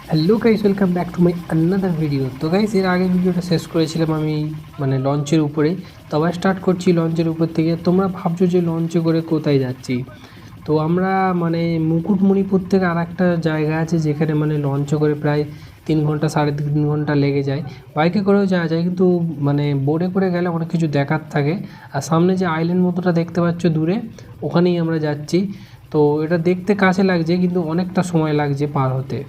Hello guys, welcome back to my another video. তো guys, এর আগে ভিডিওটা শেষ করেছিলাম আমি মানে লঞ্চের উপরে। তো আবার স্টার্ট করছি লঞ্চের উপর থেকে। তোমরা ভাবছো যে লঞ্চে করে কোথায় যাচ্ছি। তো আমরা মানে মুকুটমণিপুর থেকে আর একটা জায়গা আছে যেখানে মানে লঞ্চে করে প্রায় 3 ঘন্টা 3.5 ঘন্টা লেগে যায়। বাইকে করেও যাওয়া যায়, কিন্তু মানে বোটে করে গেলে অনেক কিছু দেখার থাকে। আর সামনে যে আইল্যান্ড মতোটা দেখতে পাচ্ছ দূরে, ওখানেই আমরা যাচ্ছি। তো এটা দেখতে কাছে লাগছে, কিন্তু অনেকটা সময় লাগছে পার হতে।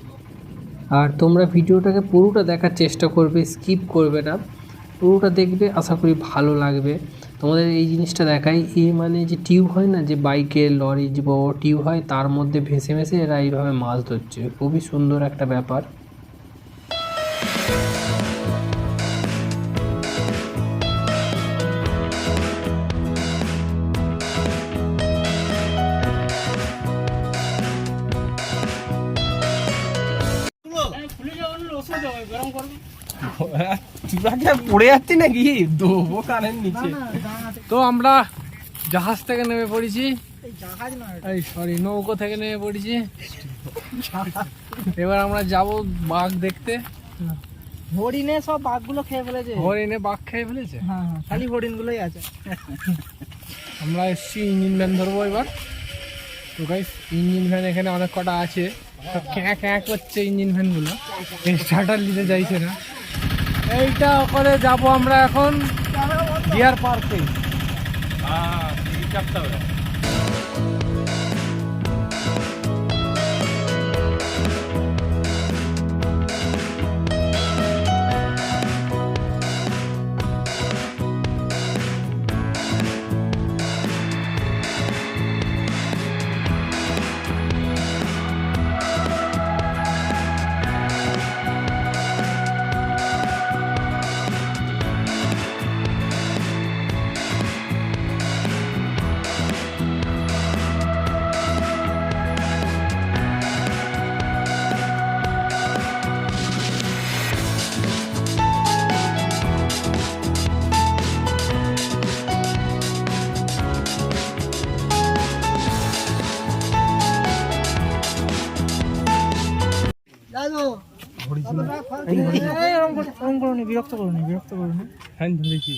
আর তোমরা ভিডিওটাকে পুরোটা দেখার চেষ্টা করবে, স্কিপ করবে না, পুরোটা দেখবে, আশা করি ভালো লাগবে। তোমাদের এই জিনিসটা দেখাই, মানে যে টিউব হয় না, যে বাইকের লরি যে বড় টিউব হয়, তার মধ্যে ভেসে ভেসে এরা এইভাবে মাছ ধরছে। খুবই সুন্দর একটা ব্যাপার। পড়ে যাচ্ছি নাকি দেবো কানের নিচে। তো আমরা জাহাজ থেকে নেমে পড়েছি, এই সরি নৌকো থেকে নেমে পড়েছি। এবার আমরা যাব বাঘ দেখতে। হরিণে সব বাঘগুলো খেয়ে ফেলেছে। হরিণে বাঘ খেয়ে ফেলেছে। হ্যাঁ, খালি হরিণ গুলোই আছে। আমরা এসছি ইঞ্জিন ভ্যান ধরবো এবার। তো গাইস, ইঞ্জিন ভ্যান এখানে অনেক কটা আছে, সব ক্যাঁ ক্যাঁ করছে ইঞ্জিন ভ্যানগুলো, স্টার্টার নিতে চাইছে না। এইটা করে যাব আমরা এখন ডিয়ার পার্কে। বিরক্ত করুন। হ্যাঁ ধরেছি।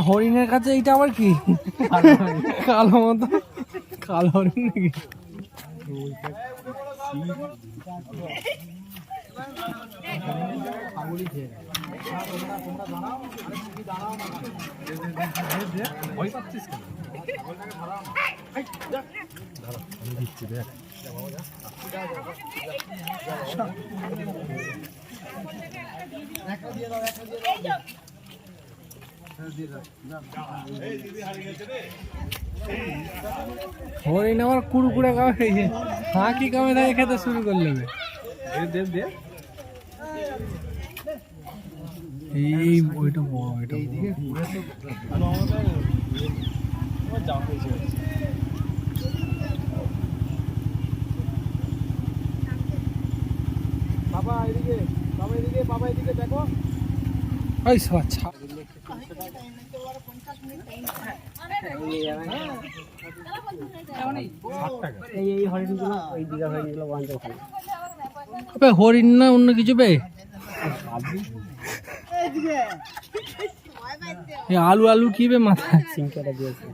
হরিণের কাছে এইটা আবার কি? কালো মতো, কালো হরিণ নাকি? হরিণ আমার কুড়কুড়ে কামে, হাঁকি কামে থাকে, খেতে শুরু করলে এই ওইটা বড়, ওইটা বাবা এদিকে, বাবা এদিকে দেখো। ওই আচ্ছা। এই হরিণগুলো, ওই দিঘা হরিণগুলো বাঁধে ওখানে। হরিণ না অন্য কিছু বে? আলু আলু কি বে মাথায়? সিংকটা দিয়েছে।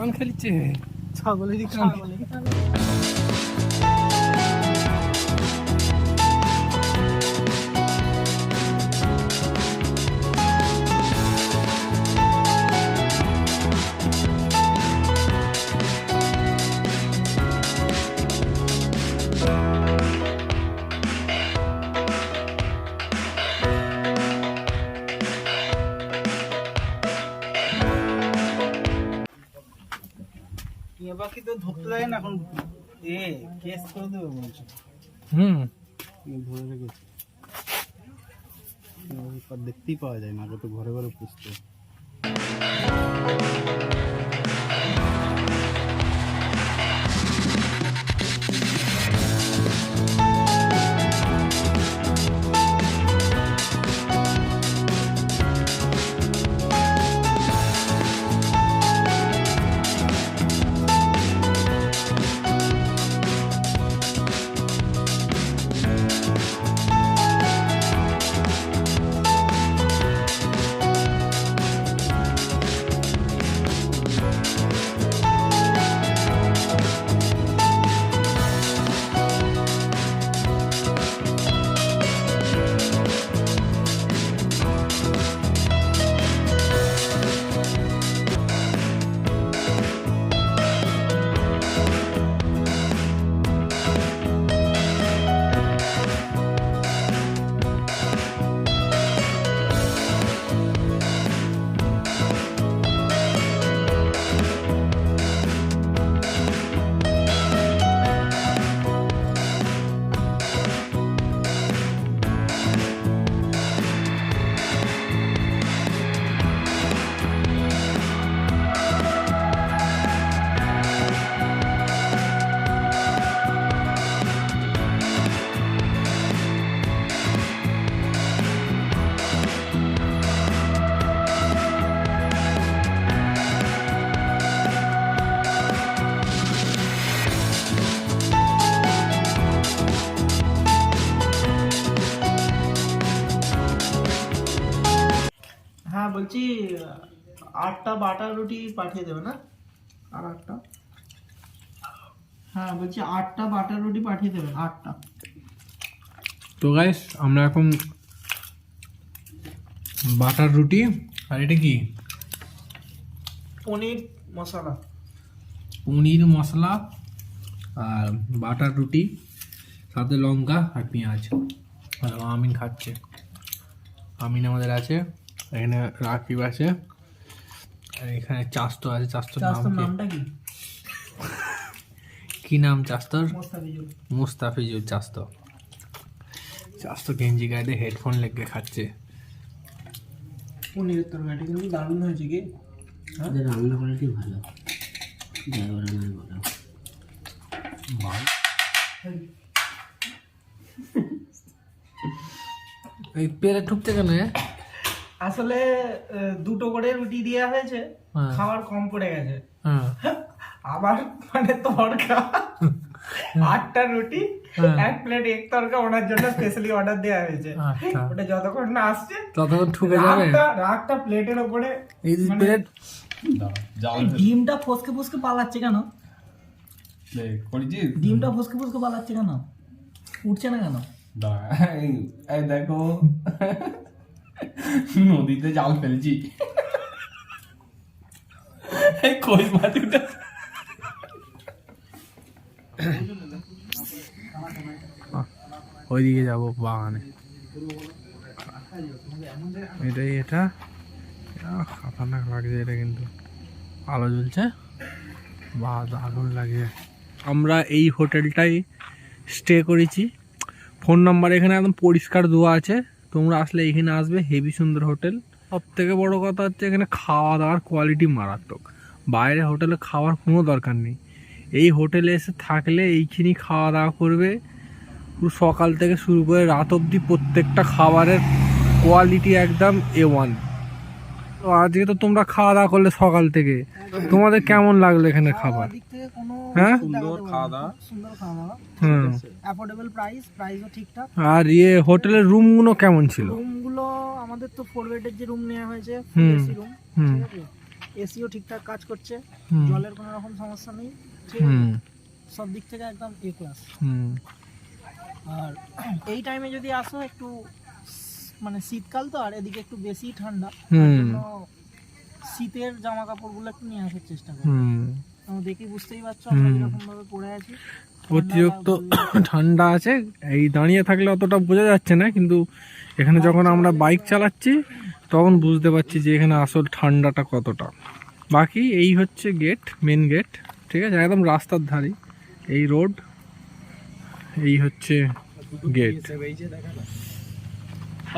কান খেলিছে ছাগলেরই টিয়া পাখি তো ধরতে যায় না এখন, কেস করে দেবে বলছে। ধরে রেখেছে, দেখতেই পাওয়া যায় না, আগে তো ঘরে ঘরে পুষতে। হ্যাঁ বলছি 8টা বাটার রুটি পাঠিয়ে দেবে না? আর 8টা, হ্যাঁ বলছি 8টা বাটার রুটি পাঠিয়ে দেবেন, 8টা। তো গাইস আমরা এখন বাটার রুটি আর এটা কি পনির মশলা, পনির মশলা আর বাটার রুটি, সাথে লঙ্কা আর পেঁয়াজ। আর আমিন খাচ্ছে, আমিন আমাদের আছে, এখানে রাকিব আছে, আর এখানে চাস্তো আছে। চাস্তোর নামটা কি? কি নাম চাস্তোর? মোস্তাফিজুর। মুস্তাফিজুর চাস্তো। চাস্তো গেঞ্জি গায়ে হেডফোন লেগে খাচ্ছে। পনিরের তরকারিটা কিন্তু দারুণ হয়েছে কি? রান্না করাটি ভালো, এই পেরে ঠুকছে কেন? আসলে 2টো করে রুটি দেওয়া হয়েছে, খাবার কম পড়ে গেছে। আবার মানে তরকা 8টা রুটি, 1 প্লেট এক তরকা ওনার জন্য স্পেশালি অর্ডার দেওয়া হয়েছে। ওটা যতক্ষণ না আসছে ততক্ষণ ঠুকে যাবে। রাগটা প্লেটের উপরে। এই প্লেট ডিমটা ফসকে ফসকে পালাচ্ছে কেন? ডিমটা ফসকে ফসকে পালাচ্ছে কেন? উঠছে না কেন? এই দেখো নদীতে জাল ফেলছি, এই কই মাছ উঠে। ওইদিকে যাবো বাগানে, এটাই এটা খাতারনাক লাগছে এটা, কিন্তু আলো জ্বলছে বা আগুন লাগে। আমরা এই হোটেলটাই স্টে করেছি, ফোন নাম্বার এখানে একদম পরিষ্কার দেওয়া আছে, তোমরা আসলে এখানে আসবে, হেভি সুন্দর হোটেল। সব থেকে বড় কথা হচ্ছে এখানে খাওয়া দাওয়ার কোয়ালিটি মারাত্মক, বাইরে হোটেলে খাওয়ার কোনো দরকার নেই, এই হোটেলে এসে থাকলে এইখানেই খাওয়া দাওয়া করবে, পুরো সকাল থেকে শুরু করে রাত অবধি প্রত্যেকটা খাবারের কোয়ালিটি একদম A1। তো আজকে তো তোমরা খাওয়া দাওয়া করলে সকাল থেকে, তোমাদের কেমন লাগলো এখানে খাবার? হ্যাঁ সুন্দর খাওয়া দাওয়া, হুম, অ্যাফোর্ডেবল প্রাইসও ঠিকঠাক। আর হোটেলের রুমগুলো কেমন ছিল? রুমগুলো আমাদের তো 4 বেডের যে রুম নেওয়া হয়েছে, হুম, এসি রুম, হুম। ঠিক আছে। এসিও ঠিকঠাক কাজ করছে, হুম। জলের কোনো রকম সমস্যা নেই, ঠিক আছে? হুম সব দিক থেকে একদম এ ক্লাস। হুম আর এই টাইমে যদি আসো একটু মানে শীতকাল তো, আর এদিকে একটু বেশি ঠান্ডা, তার হুম। জন্য শীতের জামা কাপড়গুলো একটু নিয়ে আসার চেষ্টা করো। হুম তোমরা দেখি বুঝতেই পারছো আমরা হুম। কিরকম ভাবে পড়ে আছি। অতিরিক্ত ঠান্ডা আছে, এই দাঁড়িয়ে থাকলে অতটা বোঝা যাচ্ছে না, কিন্তু এখানে যখন আমরা বাইক চালাচ্ছি তখন বুঝতে পারছি যে এখানে আসল ঠান্ডাটা কতটা। বাকি এই হচ্ছে গেট, মেন গেট, ঠিক আছে, একদম রাস্তার ধারে এই রোড, এই হচ্ছে গেট।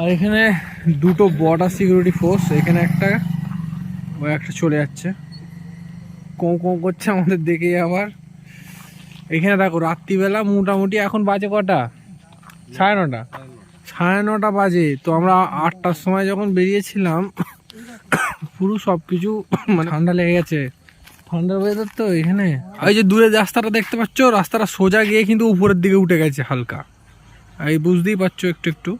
আর এখানে দুটো বর্ডার সিকিউরিটি ফোর্স, এখানে একটা, ওই একটা চলে যাচ্ছে, কোঁ কোঁ করছে আমাদের দেখে। আবার এখানে দেখো রাত্রিবেলা মোটামুটি এখন বাজে কটা, 9:30, 9:30 বাজে। তো আমরা 8টার সময় যখন বেরিয়েছিলাম পুরো সব কিছু মানে ঠান্ডা লেগে গেছে, ঠান্ডার ওয়েদার তো এখানে। এই যে দূরে রাস্তাটা দেখতে পাচ্ছ, রাস্তাটা সোজা গিয়ে কিন্তু উপরের দিকে উঠে গেছে হালকা, এই বুঝতেই পারছো একটু একটু,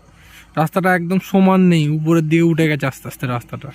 রাস্তাটা একদম সমান নেই, উপরের দিকে উঠে গেছে আস্তে আস্তে রাস্তাটা।